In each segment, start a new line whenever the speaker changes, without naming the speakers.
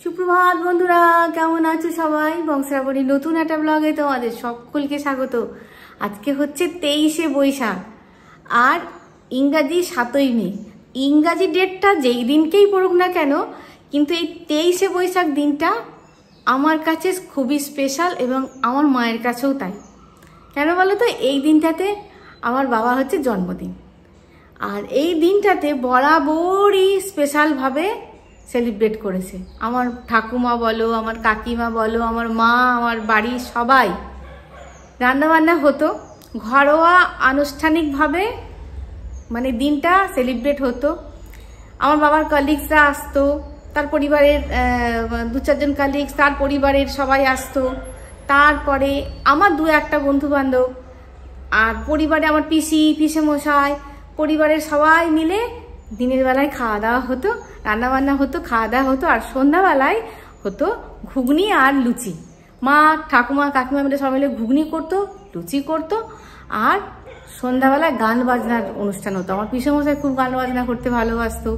সুপ্রভাত বন্ধুরা, কেমন আছো সবাই? বংশাবলী নতুন একটা ব্লগে তোমাদের সকলকে স্বাগত। আজকে হচ্ছে 23শে বৈশাখ আর ইংরাজি 7ই মে। ইংরাজি ডেটটা যেই দিনকেই পড়ুক না কেন, কিন্তু এই 23শে বৈশাখ দিনটা আমার কাছে খুবই স্পেশাল এবং আমার মায়ের কাছেও তাই। কেন বলো তো? এই দিনটাতে আমার বাবা হচ্ছে জন্মদিন, আর এই দিনটাতে বরাবরই স্পেশালভাবে সেলিব্রেট করেছে আমার ঠাকুমা বলো, আমার কাকিমা বলো, আমার মা, আমার বাড়ির সবাই। রান্নাবান্না হতো, ঘরোয়া আনুষ্ঠানিকভাবে মানে দিনটা সেলিব্রেট হতো। আমার বাবার কলিগসরা আসতো, তার পরিবারের 2-4 জন কলিগস, তার পরিবারের সবাই আসতো। তারপরে আমার 2-1টা বন্ধুবান্ধব, আর পরিবারে আমার পিসেমশাই, পরিবারের সবাই মিলে দিনের বেলায় খাওয়া দাওয়া হতো, রান্নাবান্না হতো, খাওয়া দাওয়া হতো। আর সন্ধ্যাবেলায় হতো ঘুগনি আর লুচি। মা, ঠাকুমা, কাকিমা মিলে সবাই মিলে ঘুগনি করতো, লুচি করতো। আর সন্ধ্যাবেলায় গান বাজনার অনুষ্ঠান হতো। আমার পিসেমশাই খুব গান বাজনা করতে ভালোবাসতো।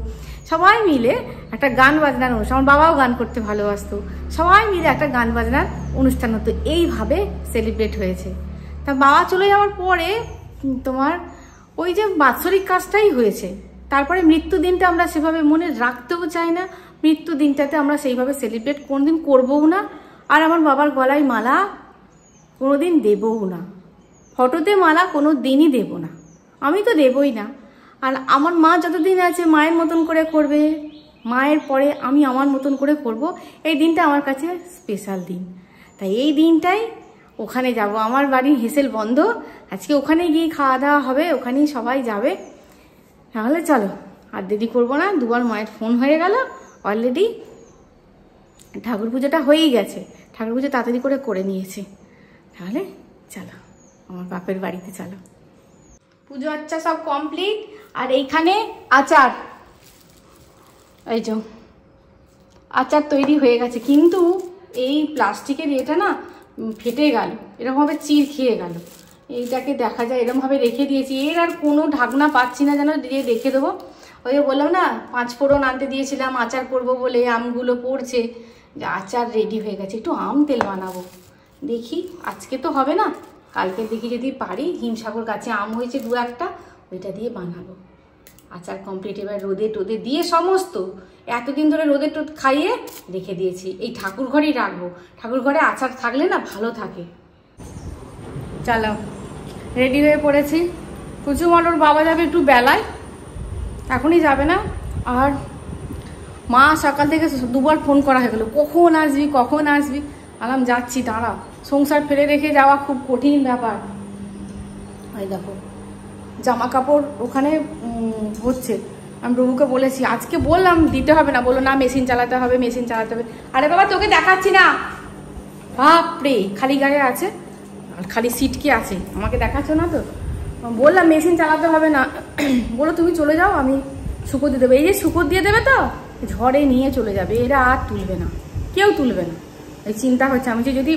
সবাই মিলে একটা গান বাজনার অনুষ্ঠান, আমার বাবাও গান করতে ভালোবাসতো। সবাই মিলে একটা গান বাজনার অনুষ্ঠান হতো। এইভাবে সেলিব্রেট হয়েছে। তা বাবা চলে যাওয়ার পরে তোমার ওই যে বাৎসরিক কাজটাই হয়েছে। তারপরে মৃত্যু দিনটা আমরা সেভাবে মনে রাখতেও চাই না। মৃত্যু দিনটাতে আমরা সেইভাবে সেলিব্রেট কোনোদিন করবও না। আর আমার বাবার গলায় মালা কোনোদিন দেবও না, ফটোতে মালা কোনো দিনই দেব না, আমি তো দেবই না। আর আমার মা যতদিন আছে মায়ের মতন করে করবে, মায়ের পরে আমি আমার মতন করে করব। এই দিনটা আমার কাছে স্পেশাল দিন। তাই এই দিনটাই ওখানে যাব। আমার বাড়ির হেসেল বন্ধ, আজকে ওখানে গিয়ে খাওয়া দাওয়া হবে, ওখানেই সবাই যাবে। তাহলে চলো আর দেরি করবো না। 2বার মায়ের ফোন হয়ে গেল অলরেডি। ঠাকুর পুজোটা হয়েই গেছে, ঠাকুর পুজো তাড়াতাড়ি করে নিয়েছে। তাহলে চলো আমার বাপের বাড়িতে চলো। পুজো আচ্ছা সব কমপ্লিট। আর এইখানে আচার, এই যে আচার তৈরি হয়ে গেছে, কিন্তু এই প্লাস্টিকের এটা না ফেটে গেল, এরকমভাবে চির খেয়ে গেল। এইটাকে দেখা যায় এরকমভাবে রেখে দিয়েছি। এর আর কোনো ঢাকনা পাচ্ছি না, যেন দিয়ে দেখে দেবো। ওই বললাম না 5 ফোড়ন আনতে দিয়েছিলাম আচার করবো বলে, আমগুলো পড়ছে। আচার রেডি হয়ে গেছে, একটু আম তেল বানাবো। দেখি আজকে তো হবে না, কালকে দেখি যদি পারি। হিমসাগর গাছে আম হয়েছে 2-1টা, ওইটা দিয়ে বানাবো। আচার কমপ্লিট। এবার রোদে টোদে দিয়ে সমস্ত এতদিন ধরে রোদে টোদ খাইয়ে রেখে দিয়েছি। এই ঠাকুর ঘরেই রাখবো, ঠাকুর ঘরে আচার থাকলে না ভালো থাকে। চলো রেডি হয়ে পড়েছি। কুচু মটর বাবা যাবে একটু বেলায়, এখনই যাবে না। আর মা সকাল থেকে 2বার ফোন করা হয়ে গেলো, কখন আসবি কখন আসবি। আলাম যাচ্ছি, দাঁড়া। সংসার ফেলে রেখে যাওয়া খুব কঠিন ব্যাপার। এই দেখো জামা কাপড় ওখানে হচ্ছে। আমি প্রভুকে বলেছি, আজকে বললাম দিতে হবে না, বললো না মেশিন চালাতে হবে, মেশিন চালাতে হবে। আরে বাবা তোকে দেখাচ্ছি না, বাপরে খালি গায়ে আছে আর খালি সিটকে আছে, আমাকে দেখাচ্ছ না তো। বললাম মেশিন চালাতে হবে না, বলো তুমি চলে যাও, আমি শুকো দিয়ে দেবো। এই যে শুকো দিয়ে দেবে তো ঝড়ে নিয়ে চলে যাবে, এরা আর তুলবে না, কেউ তুলবে না। এই চিন্তা হচ্ছে, আমি যে যদি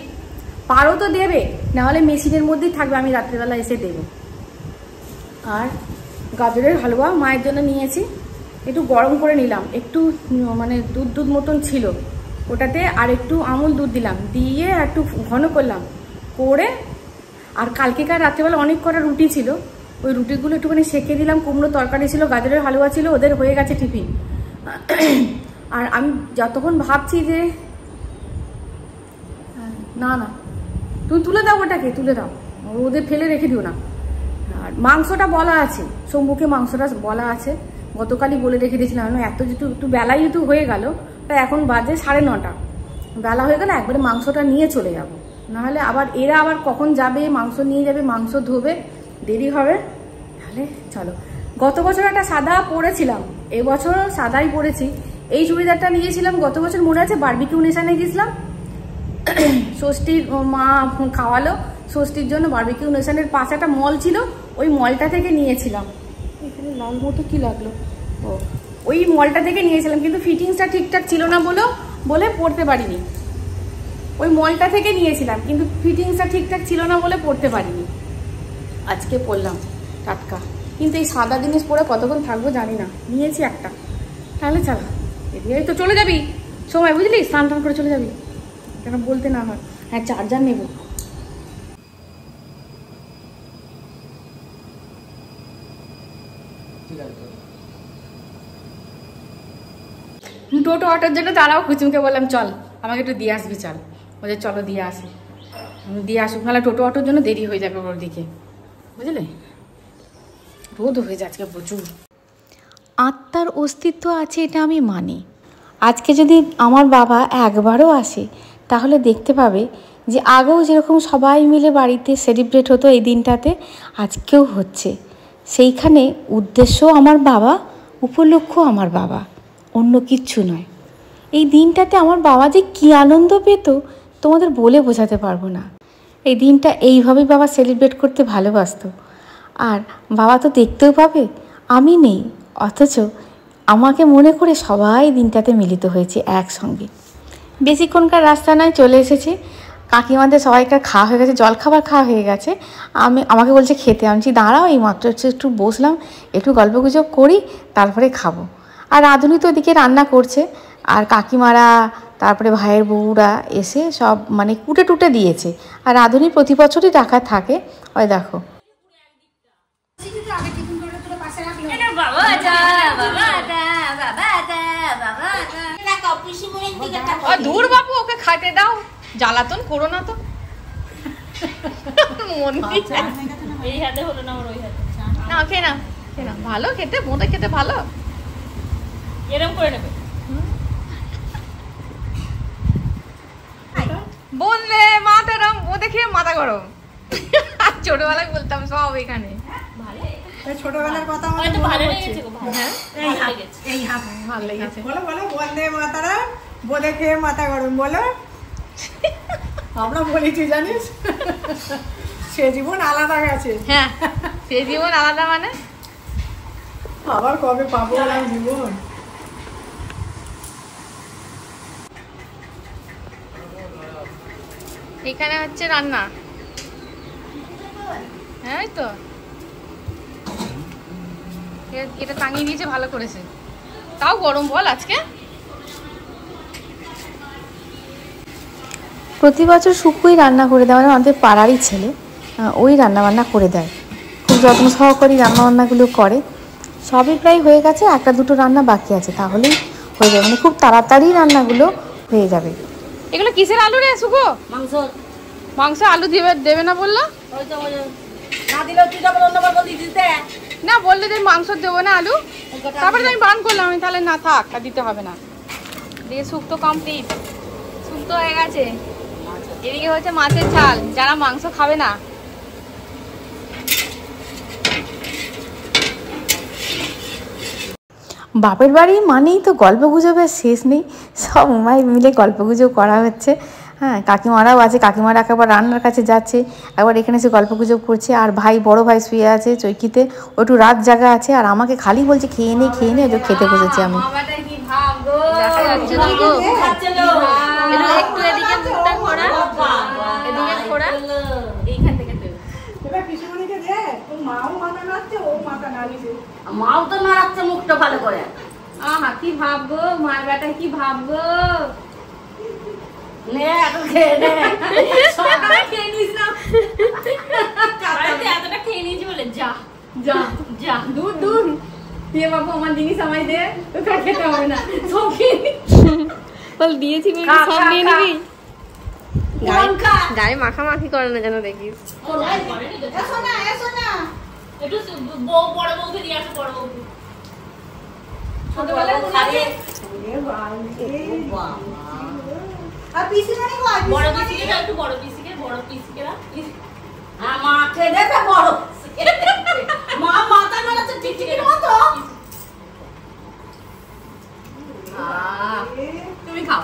পারো তো দেবে, নাহলে মেশিনের মধ্যেই থাকবে, আমি রাত্রিবেলা এসে দেবো। আর গাজরের হালুয়া মায়ের জন্য নিয়েছি, একটু গরম করে নিলাম, একটু মানে দুধ মতন ছিল ওটাতে, আর একটু আমুল দুধ দিলাম, দিয়ে একটু ঘন করলাম করে। আর কালকেকার রাত্রেবেলা অনেক কটা রুটি ছিল, ওই রুটিগুলো একটুখানি সেঁকে দিলাম। কুমড়ো তরকারি ছিল, গাজরের হালুয়া ছিল, ওদের হয়ে গেছে টিফিন। আর আমি যতক্ষণ ভাবছি যে না তুমি তুলে দাও, ওটাকে তুলে দাও, ওদের ফেলে রেখে দিও না। আর মাংসটা বলা আছে, শম্ভুকে মাংসটা বলা আছে, গতকালই বলে রেখে দিয়েছিলাম। এত যেহেতু একটু বেলায় যেহেতু হয়ে গেল, তাই এখন বাজে 9:30, বেলা হয়ে গেলে একবারে মাংসটা নিয়ে চলে যাব। নাহলে আবার এরা আবার কখন যাবে, মাংস নিয়ে যাবে, মাংস ধোবে, দেরি হবে। তাহলে চলো। গত বছর একটা সাদা পরেছিলাম, এবছর সাদাই পরেছি। এই চুড়িদারটা নিয়েছিলাম গত বছর, মনে আছে বারবিকিউ নেশনে গেছিলাম, ষষ্ঠীর মা খাওয়ালো, ষষ্ঠীর জন্য বারবিকিউ নেশনের পাশে একটা মল ছিল, ওই মলটা থেকে নিয়েছিলাম। এখানে লাল মতো কি লাগলো, ও ওই মলটা থেকে নিয়েছিলাম, কিন্তু ফিটিংসটা ঠিকঠাক ছিল না বলে পরতে পারিনি। ওই মলটা থেকে নিয়েছিলাম, কিন্তু ফিটিংসটা ঠিকঠাক ছিল না বলে পরতে পারিনি। আজকে পরলাম টাটকা, কিন্তু এই সাদা জিনিস পরে কতক্ষণ থাকবো জানি না। নিয়েছি একটা। তাহলে চলো, এই তো চলে যাবি, সময় বুঝলি, স্নান টান করে চলে যাবি, কেন বলতে না হয়। হ্যাঁ চার্জার নেব। টোটো অটোর জন্য দাঁড়াও, কুচুমকে বললাম চল আমাকে একটু দিয়ে আসবি, চল। বলছে চলো দিয়ে আসি, দিয়ে আসুক, নাহলে টোটো অটোর জন্য দেরি হয়ে যাবে ওর দিকে, বুঝলে। রোদ হয়ে যায় আজকে প্রচুর। আত্মার অস্তিত্ব আছে এটা আমি মানি। আজকে যদি আমার বাবা একবারও আসে তাহলে দেখতে পাবে যে আগেও যেরকম সবাই মিলে বাড়িতে সেলিব্রেট হতো এই দিনটাতে, আজকেও হচ্ছে। সেইখানে উদ্দেশ্য আমার বাবা, উপলক্ষ আমার বাবা, অন্য কিচ্ছু নয়। এই দিনটাতে আমার বাবা যে কী আনন্দ পেত তোমাদের বলে বোঝাতে পারবো না। এই দিনটা এইভাবেই বাবা সেলিব্রেট করতে ভালোবাসতো। আর বাবা তো দেখতেও পাবে আমি নেই, অথচ আমাকে মনে করে সবাই দিনটাতে মিলিত হয়েছে একসঙ্গে। বেশিক্ষণকার রাস্তা নয়, চলে এসেছি। কাকিমাদের সবাইকার খাওয়া হয়ে গেছে, জলখাবার খাওয়া হয়ে গেছে। আমাকে বলছে খেতে, আমি দাঁড়াও এই মাত্র একটু বসলাম, একটু গল্পগুজব করি তারপরে খাবো। আর রাঁধুনি তো ওদিকে রান্না করছে, আর কাকিমারা তারপরে ভাইয়ের বউরা এসে সব মানে কুটে টুটে দিয়েছে। আর রাঁধুনি প্রতি বছরই রাখা থাকে, ওই দেখো। দূর বাবু, ওকে খাইতে দাও, জ্বালাতন করো না তো।
এই হাতে হলো না, ওই হাতে
না, খেয়ে না, খেয়ে না, ভালো খেতে, মোটা খেতে ভালো,
এরকম করে নেবে।
বললে মাথা এরম, ও দেখে মাথা গরম। ছোটবেলায় বলতাম সব এখানে,
ছোটবেলার কথা
ভালো লেগেছে,
ভালো লেগেছে।
বলো বলো, বন্দে মাতারা বলে খেয়ে মাথা গরম বলো। আমরা বলেছি জানিস, সে জীবন আলাদা গেছে।
হ্যাঁ, সে জীবন আলাদা মানে
আবার কবে পাবো না জীবন।
এখানে হচ্ছে রান্না, হ্যাঁ তো এটা টাঙিয়ে দিয়েছে, ভালো করেছে। তাও গরম বল আজকে। প্রতি বছর শুকুই রান্না করে দেয়, মানে আমাদের পাড়ারই ছেলে, ওই রান্নাবান্না করে দেয়, খুব যত্ন সহকারে রান্নাবান্নাগুলো করে। সবই প্রায় হয়ে গেছে, একটা দুটো রান্না বাকি আছে, তাহলেই হয়ে যাবে, মানে খুব তাড়াতাড়ি রান্নাগুলো হয়ে যাবে। এগুলো কিসের আলু রে শুকো?
মাংস।
মাংস আলু দেবে না বললো?
না দিলেও তুই যখন অন্যবার বললি দিতে
না, বললে যে মাংস দেবো না আলু, তারপরে আমি বান করলাম, আমি তাহলে না থাক, আর দিতে হবে না। দিয়ে শুক্তো কমপ্লিট, শুক্তো হয়ে গেছে। এদিকে হচ্ছে মাছের ঝাল, যারা মাংস খাবে না। বাপের বাড়ি মানেই তো গল্প গুজবের শেষ নেই, সব উমায় মিলে গল্প গুজব করা হচ্ছে। হ্যাঁ, কাকিমারাও আছে, কাকিমারা একবার রান্নার কাছে যাচ্ছে, একবার এখানে এসে গল্প গুজব করছে। আর ভাই, বড় ভাই শুয়ে আছে চৌকিতে, ও একটু রাত জাগা আছে, আর আমাকে খালি বলছে খেয়ে নে খেয়ে নে, ওই খেতে বসেছি আমি। দেখা যাচ্ছে না গো, একটু এদিকে মুখটা ঘোরা, এদিকে ঘোরা, এইখান থেকে
পিসুমণিকে দে, তোর মাও মাথা নাড়ছে, ও মাথা নাড়ছে।
মাও তো নাড়াচ্ছে মুখটা ভালো করে।
আহা কি ভাববো, মার বেটা কি ভাববো।
নে এখন খেয়ে নে,
সকালে খেয়ে নিস না,
এতটা খেয়ে নিয়েছি বলে যা
যা
যা
দূর দূর দিয়ে বাবু, আমার জিনিস আমায় দে, তোকে খেতে হবে না, সব খেয়ে বল দিয়েছি, সব নিয়ে নিবি। গায়ে মাখামাখি করে না যেন দেখিস।
এসো না, এসো না।
একটু বড় বউকে দিয়ে আসো, বড় বউকে।
ছোটবেলায় মনে আছে?
আর পিসিমণি কই?
বড় পিসিকে দাও, একটু বড় পিসিকে দাও। হ্যাঁ, মা খেয়ে দেখে বড় মা মাথা নাড়াচ্ছে টিকটিকির মতো।
তুমি খাও,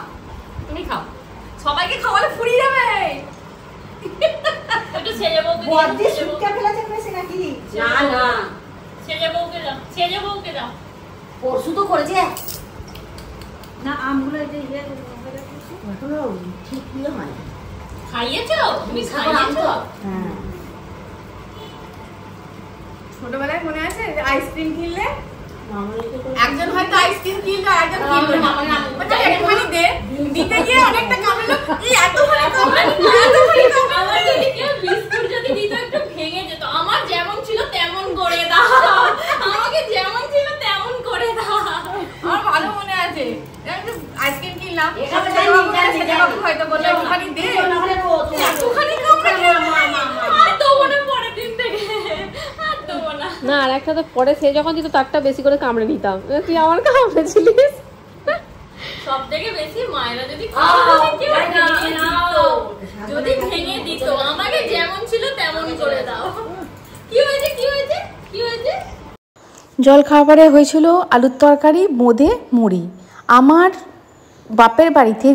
তুমি খাও, সবাইকে খাওয়ালে ফুরিয়ে যাবে।
একটু সেজে বউকে
বড়দি সুটকা ফেলেছে কইছে নাকি?
না না, সেজে বউকে দাও। পরশু তো করেছে
না, আমগুলো এই যে এখনো ঠিক কি হয়।
খাইয়েছো তুমি? খাইয়েছো?
হ্যাঁ।
ছোটবেলায় মনে আছে আইসক্রিম কিনলে একজন হয়তো আইসক্রিম কিনলো আর একজন কিনলো না, বলছে একটুখানি দে, দিতে গিয়ে অনেকটা কামড়ালো, এই এতখানি কামড়ালো, এতখানি কামড়ালো।
আমার যদি কেউ বিস্কুট যদি দিত একটু ভেঙে যেত, আমার যেমন ছিল তেমন করে দাও, আমাকে যেমন ছিল তেমন করে দাও।
আমার ভালো মনে আছে, একটু আইসক্রিম কিনলাম,
এখানে
বাবু হয়তো বললো একটুখানি দে, একটুখানি কামড়ালো।
আর দেবো না পরের দিন থেকে, আর দেবো না।
না আর একটা তো পরে সে যখন দিত তারটা বেশি করে কামড়ে নিতাম, তুই আমার কামড়েছিলিস।
সব থেকে বেশি মায়েরা যদি যদি ভেঙে দিত, আমাকে যেমন ছিল তেমন করে দাও। কি হয়েছে কি হয়েছে কি হয়েছে?
জল খাবারে হয়েছিল আলুর তরকারি, বোঁদে, মুড়ি। আমার বাপের বাড়িতে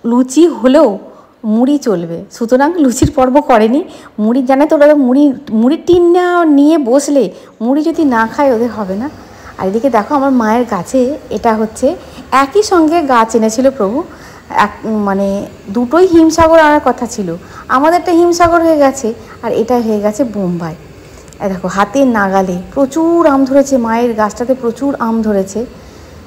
লুচি হলেও মুড়ি চলবে, সুতরাং লুচির পর্ব করেনি। মুড়ি জানে তো, ওরা মুড়ির টিন নিয়ে বসলে মুড়ি যদি না খায় ওদের হবে না। আর এদিকে দেখো আমার মায়ের গাছে, এটা হচ্ছে একই সঙ্গে গাছ এনেছিল প্রভু, মানে দুটোই হিমসাগর আনার কথা ছিল, আমাদেরটা হিমসাগর হয়ে গেছে আর এটা হয়ে গেছে বোম্বাই। দেখো হাতের নাগালে প্রচুর আম ধরেছে, মায়ের গাছটাতে প্রচুর আম ধরেছে।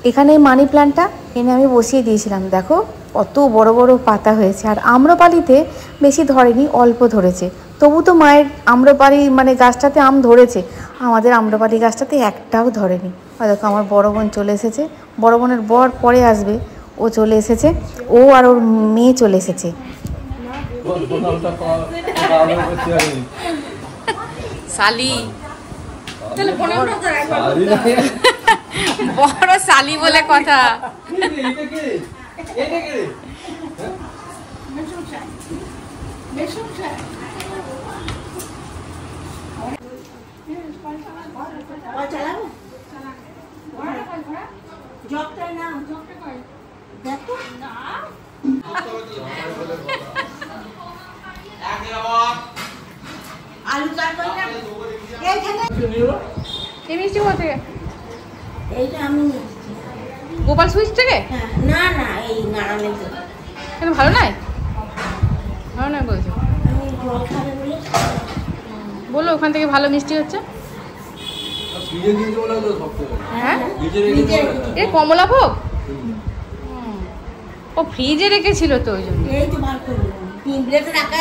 এখানে মানি প্ল্যান্টটা এনে আমি বসিয়ে দিয়েছিলাম, দেখো কত বড় বড় পাতা হয়েছে। আর আম্রপালিতে বেশি ধরেনি, অল্প ধরেছে, তবু তো মায়ের আম্রপালি মানে গাছটাতে আম ধরেছে, আমাদের আম্রপালি গাছটাতে একটাও ধরেনি। আর দেখো আমার বড় বোন চলে এসেছে, বড় বোনের বর পরে আসবে, ও চলে এসেছে, ও আর ওর মেয়ে চলে এসেছে। শালি বড় শালি বলে কথা।
আলু তরকারি
এই মিষ্টি কোথা থেকে?
এইটা আমি
গোপাল সুইচ থেকে?
না না এই নারায়ণের থেকে।
কেন ভালো নয়? ভালো নয় বলছো?
আমি জল খাবে বলে
বলো ওখান থেকে ভালো মিষ্টি হচ্ছে। হ্যাঁ এ কমলাভোগ ও ফ্রিজে রেখেছিল তো ওই জন্য।
এই তো বার করবো 3 প্লেট রাখা।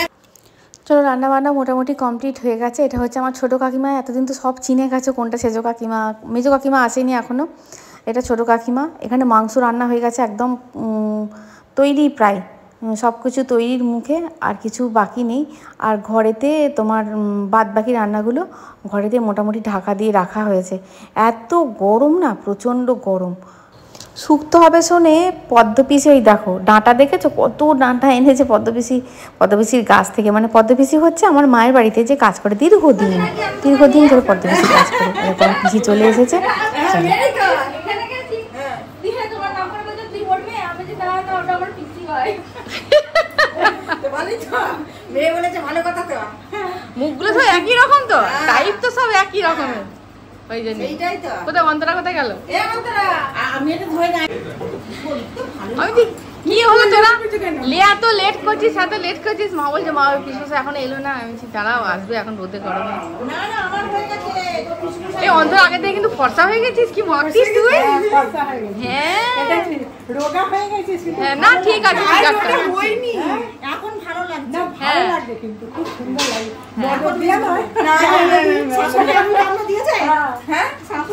চলো রান্নাবান্না মোটামুটি কমপ্লিট হয়ে গেছে। এটা হচ্ছে আমার ছোটো কাকিমা, এতদিন তো সব চিনে গেছে কোনটা সেজো কাকিমা, মেজো কাকিমা আসেনি এখনও, এটা ছোটো কাকিমা। এখানে মাংস রান্না হয়ে গেছে একদম তৈরি, প্রায় সব কিছু তৈরির মুখে, আর কিছু বাকি নেই। আর ঘরেতে তোমার বাদ বাকি রান্নাগুলো ঘরেতে মোটামুটি ঢাকা দিয়ে রাখা হয়েছে। এত গরম না, প্রচণ্ড গরম। শুক্তো হবে শোনে পদ্মপিসি, ওই দেখো ডাঁটা দেখেছো কত ডাঁটা এনেছে পদ্মপিসির গাছ থেকে। মানে পদ্মপিসি হচ্ছে আমার মায়ের বাড়িতে যে কাজ করে দীর্ঘদিন ধরে পদ্মপিসি কাজ করে। এরকম পিসি চলে এসেছে। মুখগুলো তো একই রকম, তো টাইপ তো সব একই রকমের, ওই জন্য। কোথায় অন্তরা কোথায় গেল? আমি কি হলো তোরা এত লেট করছিস, এত লেট করছিস? মা বলছে মা পিসুস এখন এলো না। আমি দাঁড়াও আসবে এখন, রোদে গরমে। এই অন্তর আগে থেকে কিন্তু ফর্সা হয়ে গেছিস, কি মারছিস তুই? হ্যাঁ
রোগা হয়ে গেছিস
হ্যাঁ, না ঠিক আছে ঠিক আছে।
এখন ভালো লাগছে,
ভালো লাগে কিন্তু খুব সুন্দর লাগে। মদত দিয়া নয়
না শাশুড়ি আমি রান্না দিয়েছে।
হ্যাঁ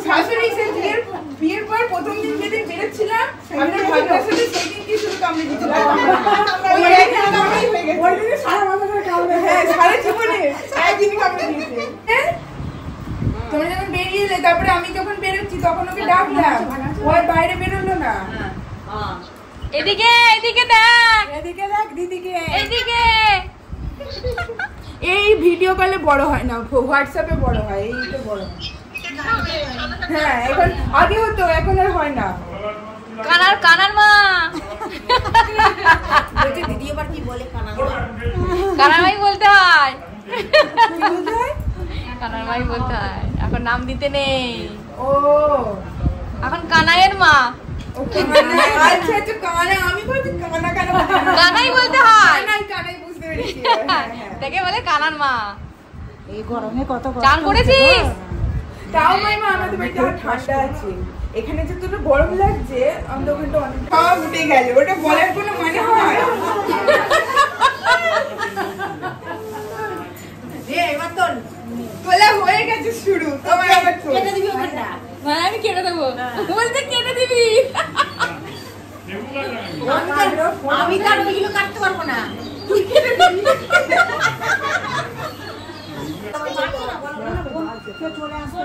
শাশুড়ি বিয়ের পর প্রথম দিন যেদিন বেরোচ্ছিলাম আমি ভাইটার সাথে সেদিন কি শুরু কামড়ে দিয়েছিলাম। ওই দিন সারা মাথা কামড়ে, হ্যাঁ সারা জীবনে একদিন কামড়ে দিয়েছে। তোমরা যখন বেরিয়ে এলে, তারপরে আমি যখন বেরোচ্ছি তখন ওকে ডাকলাম, ওই বাইরে বেরোলো না।
এদিকে এদিকে দেখ,
এদিকে দেখ দিদিকে,
এদিকে।
এই ভিডিও কলে বড় হয় না, হোয়াটসঅ্যাপে বড় হয়, এই তো বড় হয়। হ্যাঁ এখন আগে হতো, এখন আর হয় না।
কানার মা
বলছে দিদি আবার কি বলে
কানার মাই বলতে হয়, কানার মাই বলতে হয়, এখন নাম দিতে নেই।
ও
এখন কানাইয়ের মা।
আচ্ছা আচ্ছা কানা, আমি বলছি কানা কানা,
কানাই বলতে হয়।
কানাই বুঝতে পেরেছি।
দেখে বলে কানার মা।
এই গরমে কত
চান করেছিস?
তাও মাইমা আমাদের বাড়িতে ঠান্ডা আছে, এখানে যে তোর গরম লাগছে আমি তো ওখানটা অনেক খাওয়া উঠে গেল, ওটা বলার কোনো মানে হয়?
এবার তোর
তোলা হয়ে গেছে শুরু, তোমার আবার
কেটে দিবি ওখানটা।
আমি কেটে দেবো, বলতে কেটে দিবি।
আমি তার ওইগুলো কাটতে পারবো না, তুই কেটে দিবি। চলে আসো।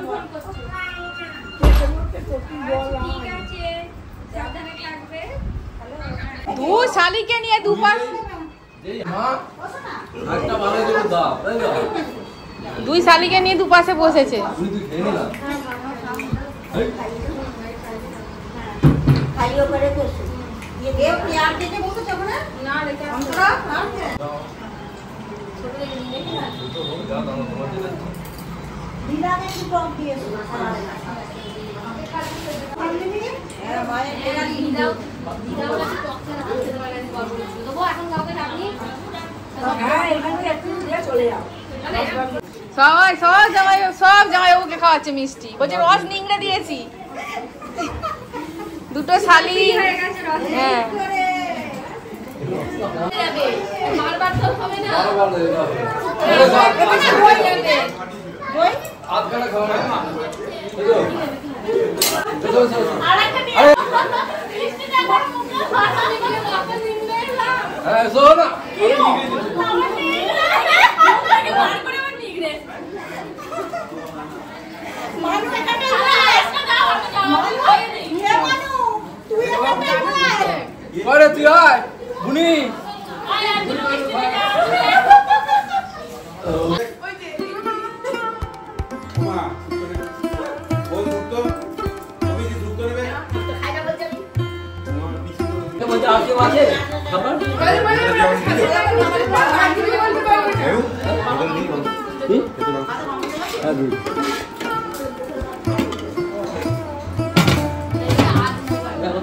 দু শালিকে নিয়ে দুপাশ দুই শালিকে নিয়ে দুপাশে বসেছে।
খাইও করে বসো। ये देव प्यार देके बोलते हो ना? ना लेके अंतरा हां है। छोटे लेके ना। लीला ने भी टॉप दिए सुना सारा। ए भाई मेरा लीला वाला टॉप से ना तेरे वाला ने कॉल करेছিল। তো এখন কাউকে ডাকনি। হ্যাঁ এখানে একটু দিয়ে চলে যাও।
সবাই সব জামাই ওকে খাওয়াচ্ছে মিষ্টি, বলছে রস নিংড়ে দিয়েছি। দুটো শালি হ্যাঁ
বারবার তো হবে না।
আরে তুই আয় বুনি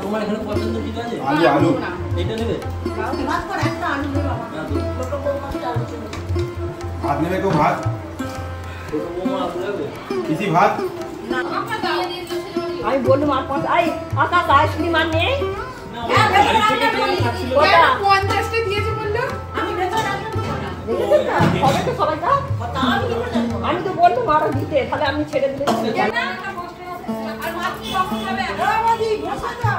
তোমার এখানে পছন্দ কি আছে? আলু আলু এটা নেবে
ভাত করে একটা আলু দেব বাবা। ছোট বউ মাছটা আলু ছিল।
ভাত নেবে কেউ ভাত?
ছোট বৌমা আলু নেবে
কিছু ভাত?
আমি বললাম আর পাঁচ আই আকাশ আইসক্রিম আর নেই। হ্যাঁ
ওটা 50টা দিয়েছে বললো।
আমি ভেতরে রাখলাম না। দেখেছেন না? হবে তো সবাইটা? আমি তো বললাম আরো দিতে, তাহলে আমি ছেড়ে দিলে আর মাছ কি কখন খাবে? আমাদি বসাটা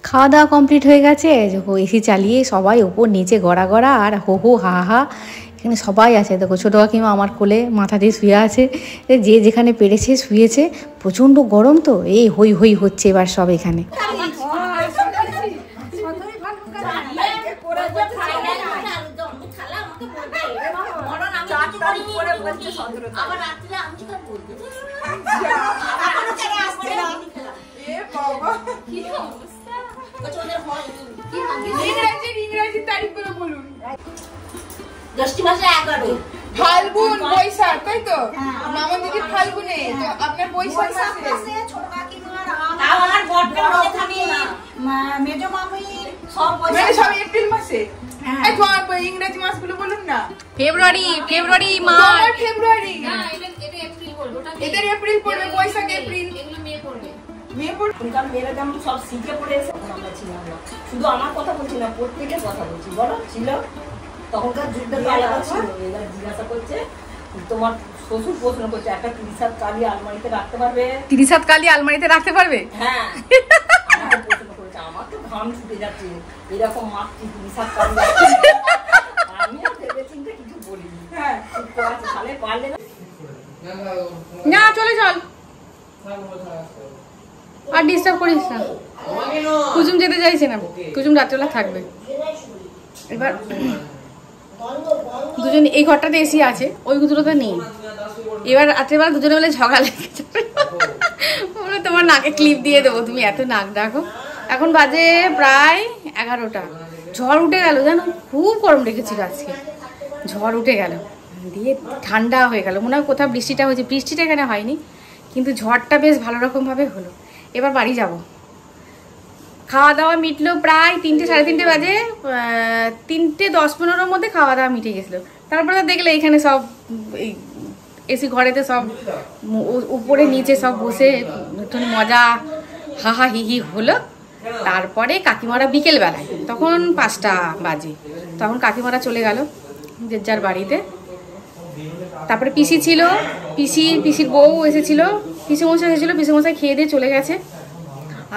খাওয়া দাওয়া কমপ্লিট হয়ে গেছে। দেখো এসি চালিয়ে সবাই ওপর নিচে গড়া গড়া আর হো হো হা হা এখানে সবাই আছে। দেখো ছোটো কাকিমা আমার কোলে মাথা দিয়ে শুয়ে আছে, যে যেখানে পেরেছে শুয়েছে। প্রচণ্ড গরম তো এই হই হই হচ্ছে এবার সব এখানে।
ইংরেজি তারিখগুলো বলুন।
জ্যৈষ্ঠ মাসে 11
ফাল্গুন বৈশাখ, তাই তো? মামা দিদি ফাল্গুনে, তো আপনার বৈশাখ মাসে।
ছোট কাকিমার আমার বড় বড় থাকি মেজো মামি সব
মানে সব এপ্রিল মাসে। এই তোমার ইংরেজি মাসগুলো বলুন না।
ফেব্রুয়ারি
তোমার
মার্চ
ফেব্রুয়ারি,
এটা এপ্রিল পড়বে, ওটা
এদের এপ্রিল পড়বে, বৈশাখ এপ্রিল,
এগুলো মে পড়বে।
মে পড়বে।
এখনকার মেয়েরা যেমন সব শিখে পড়ে এসে আমরা ছিলাম না। শুধু আমার কথা বলছি না, প্রত্যেকের কথা বলছি। বলো ছিল তখনকার যুগটা তো আলাদা ছিল। এবার জিজ্ঞাসা করছে, তোমার শ্বশুর প্রশ্ন করছে একটা 30 হাত কালি আলমারিতে রাখতে পারবে?
30 হাত কালি আলমারিতে রাখতে পারবে?
হ্যাঁ আমাকে প্রশ্ন করেছে, আমার তো ঘাম ছুটে যাচ্ছে, এরকম মাত্র 30 হাত কালি আমি আর ভেবে চিন্তে কিছু বলিনি।
হ্যাঁ
চুপ করে আছে, তাহলে পারলে না।
না চলে চল, আর ডিস্টার্ব করিস না। কুসুম যেতে চাইছে না, কুসুম রাত্রেবেলা থাকবে। এবার দুজন এই ঘরটাতে এসি আছে, ওই দুটোতে নেই। এবার রাত্রেবেলা দুজনে মিলে ঝগড়া লেগে যাবে। তোমার নাকে ক্লিপ দিয়ে দেবো, তুমি এত নাক ডাকো। এখন বাজে প্রায় 11টা। ঝড় উঠে গেল জানো, খুব গরম রেখেছিল আজকে। ঝড় উঠে গেল, দিয়ে ঠান্ডা হয়ে গেল। মনে হয় কোথাও বৃষ্টিটা হয়েছে, বৃষ্টিটা এখানে হয়নি, কিন্তু ঝড়টা বেশ ভালো রকমভাবে হলো। এবার বাড়ি যাব। খাওয়া দাওয়া মিটলো প্রায় 3টে সাড়ে 3টে বাজে। 3টে 10-15 মধ্যে খাওয়া দাওয়া মিটে গেছিলো। তারপরে দেখলে এখানে সব এই এসি ঘরেতে সব উপরে নিচে সব বসে একটু মজা হাহা হিহি হলো। তারপরে কাকিমারা বিকেলবেলায়, তখন 5টা বাজে, তখন কাকিমারা চলে গেল যে যার বাড়িতে। তারপরে পিসি ছিল, পিসির বউ এসেছিল, পিসিমশাই এসেছিল, পিসিমশাই খেয়ে দিয়ে চলে গেছে।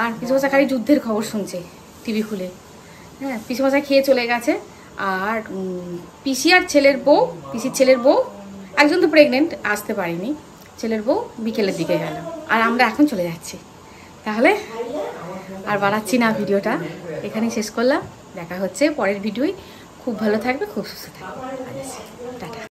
আর পিসিমশাই খালি যুদ্ধের খবর শুনছে টিভি খুলে। হ্যাঁ, পিসিমশাই খেয়ে চলে গেছে। আর পিসি আর ছেলের বউ, পিসির ছেলের বউ, একজন তো প্রেগনেন্ট, আসতে পারেনি, ছেলের বউ বিকেলের দিকে গেল। আর আমরা এখন চলে যাচ্ছি। তাহলে আর বাড়াচ্ছি না, ভিডিওটা এখানেই শেষ করলাম। দেখা হচ্ছে পরের ভিডিওয়। খুব ভালো থাকবে, খুব সুস্থ থাকবে।